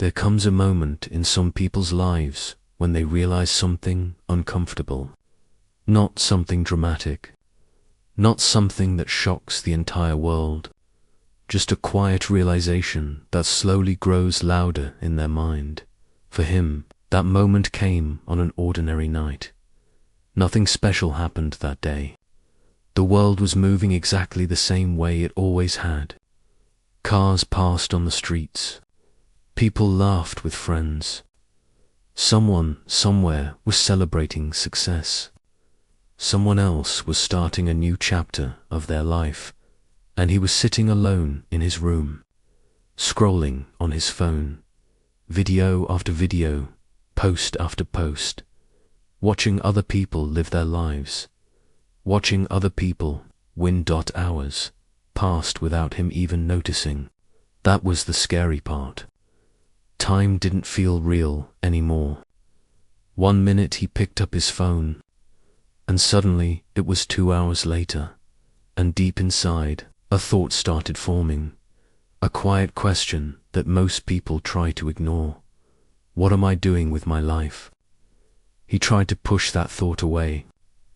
There comes a moment in some people's lives when they realize something uncomfortable. Not something dramatic. Not something that shocks the entire world. Just a quiet realization that slowly grows louder in their mind. For him, that moment came on an ordinary night. Nothing special happened that day. The world was moving exactly the same way it always had. Cars passed on the streets. People laughed with friends. Someone, somewhere, was celebrating success. Someone else was starting a new chapter of their life, and he was sitting alone in his room, scrolling on his phone, video after video, post after post, watching other people live their lives, watching other people win hours, passed without him even noticing. That was the scary part. Time didn't feel real anymore. 1 minute he picked up his phone, and suddenly it was 2 hours later, and deep inside, a thought started forming, a quiet question that most people try to ignore. What am I doing with my life? He tried to push that thought away.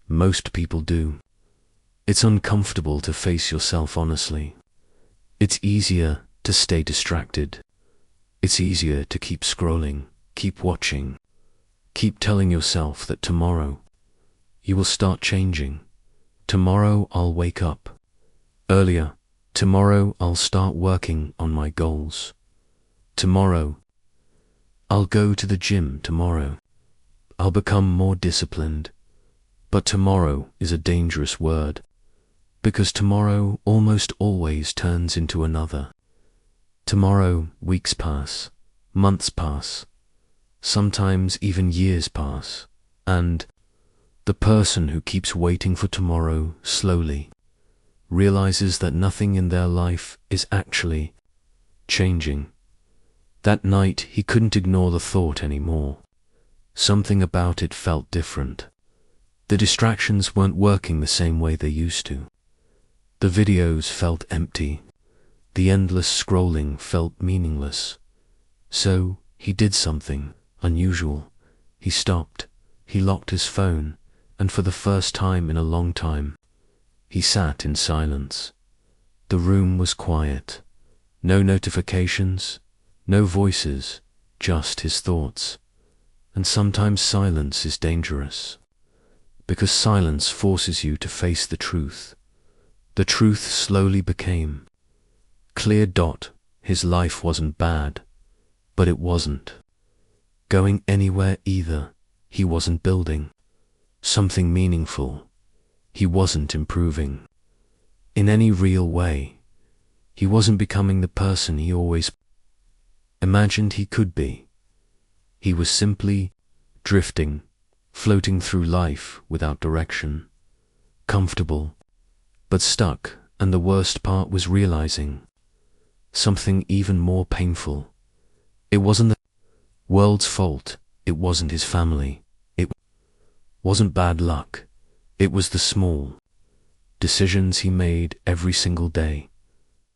Most people do. It's uncomfortable to face yourself honestly. It's easier to stay distracted. It's easier to keep scrolling, keep watching, keep telling yourself that tomorrow you will start changing. Tomorrow I'll wake up earlier. Tomorrow I'll start working on my goals. Tomorrow I'll go to the gym. Tomorrow I'll become more disciplined. But tomorrow is a dangerous word, because tomorrow almost always turns into another. Tomorrow, weeks pass, months pass, sometimes even years pass, and the person who keeps waiting for tomorrow slowly realizes that nothing in their life is actually changing. That night he couldn't ignore the thought anymore. Something about it felt different. The distractions weren't working the same way they used to. The videos felt empty. The endless scrolling felt meaningless. So he did something unusual. He stopped. He locked his phone, and for the first time in a long time, he sat in silence. The room was quiet. No notifications, no voices, just his thoughts. And sometimes silence is dangerous, because silence forces you to face the truth. The truth slowly became clear. His life wasn't bad, but it wasn't going anywhere either. He wasn't building something meaningful. He wasn't improving in any real way. He wasn't becoming the person he always imagined he could be. He was simply drifting, floating through life without direction, comfortable, but stuck. And the worst part was realizing something even more painful. It wasn't the world's fault. It wasn't his family. It wasn't bad luck. It was the small decisions he made every single day.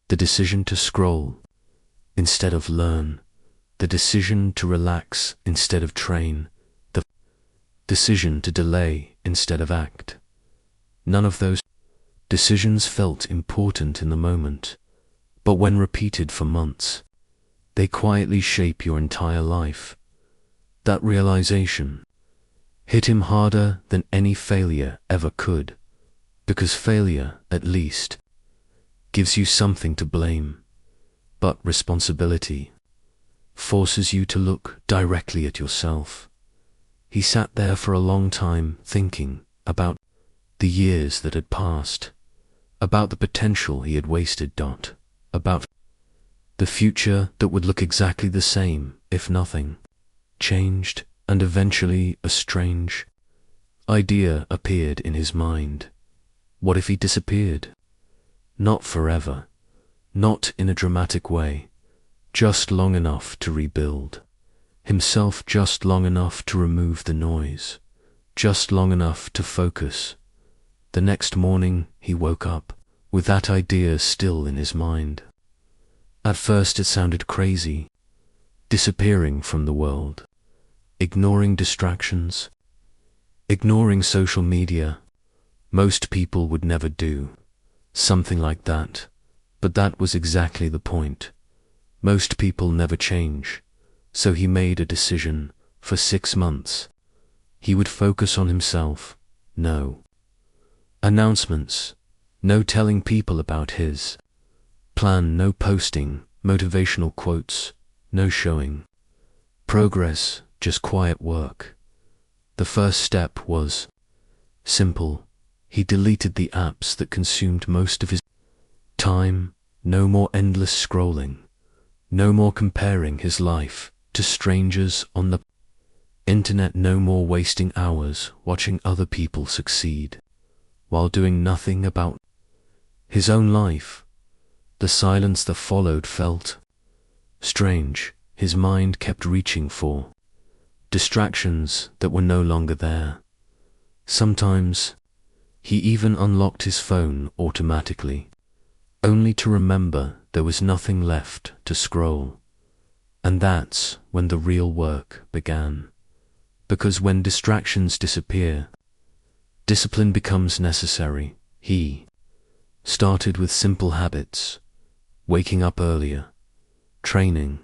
The decision to scroll instead of learn. The decision to relax instead of train. The decision to delay instead of act. None of those decisions felt important in the moment, but when repeated for months, they quietly shape your entire life. That realization hit him harder than any failure ever could, because failure, at least, gives you something to blame, but responsibility forces you to look directly at yourself. He sat there for a long time thinking about the years that had passed, about the potential he had wasted. About the future that would look exactly the same if nothing changed. And eventually a strange idea appeared in his mind. What if he disappeared? Not forever, not in a dramatic way, just long enough to rebuild himself, just long enough to remove the noise, just long enough to focus. The next morning he woke up with that idea still in his mind. At first it sounded crazy. disappearing from the world, ignoring distractions, ignoring social media. Most people would never do something like that, but that was exactly the point. Most people never change, so he made a decision. For 6 months, he would focus on himself. No announcements, no telling people about his plan, no posting motivational quotes, no showing progress, just quiet work. The first step was simple. He deleted the apps that consumed most of his time. No more endless scrolling. No more comparing his life to strangers on the internet. No more wasting hours watching other people succeed while doing nothing about his own life. The silence that followed felt strange. His mind kept reaching for distractions that were no longer there. Sometimes he even unlocked his phone automatically, only to remember there was nothing left to scroll. And that's when the real work began. Because when distractions disappear, discipline becomes necessary. He started with simple habits, waking up earlier, training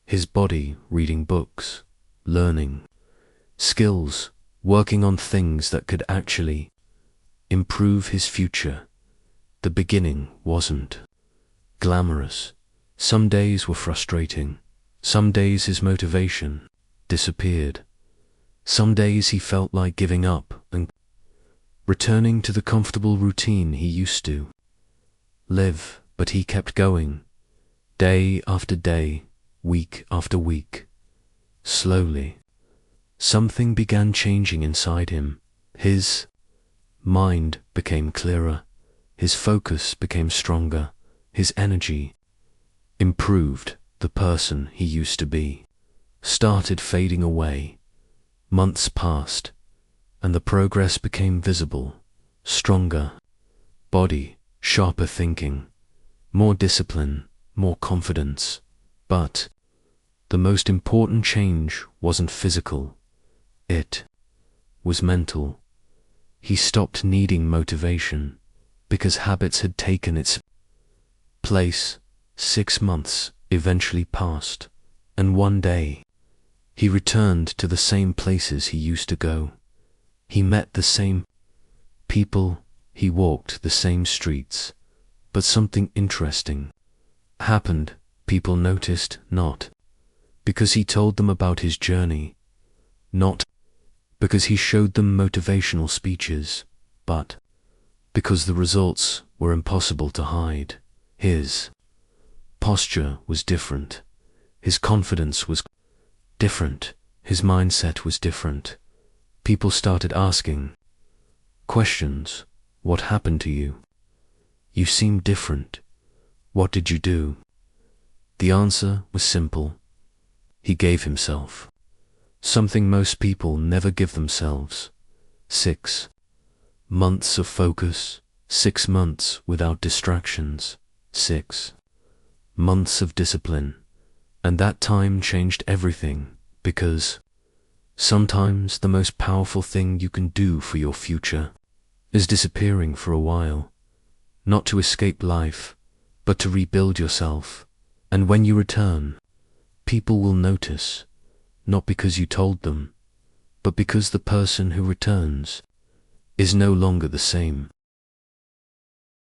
his body, reading books, learning skills, working on things that could actually improve his future. The beginning wasn't glamorous. Some days were frustrating. Some days his motivation disappeared. Some days he felt like giving up and returning to the comfortable routine he used to live, but he kept going, day after day, week after week. Slowly, something began changing inside him. His mind became clearer, his focus became stronger, his energy improved. The person he used to be started fading away. Months passed, and the progress became visible. Stronger body, sharper thinking, more discipline, more confidence. But the most important change wasn't physical, it was mental. He stopped needing motivation because habits had taken its place. 6 months eventually passed, and one day he returned to the same places he used to go. He met the same people, he walked the same streets, but something interesting happened. People noticed, not because he told them about his journey, not because he showed them motivational speeches, but because the results were impossible to hide. His posture was different. His confidence was different. His mindset was different. People started asking questions. What happened to you? You seem different. What did you do? The answer was simple. He gave himself something most people never give themselves. 6 months of focus, 6 months without distractions, 6 months of discipline. And that time changed everything, because sometimes the most powerful thing you can do for your future is disappearing for a while, not to escape life, but to rebuild yourself. And when you return, people will notice, not because you told them, but because the person who returns is no longer the same.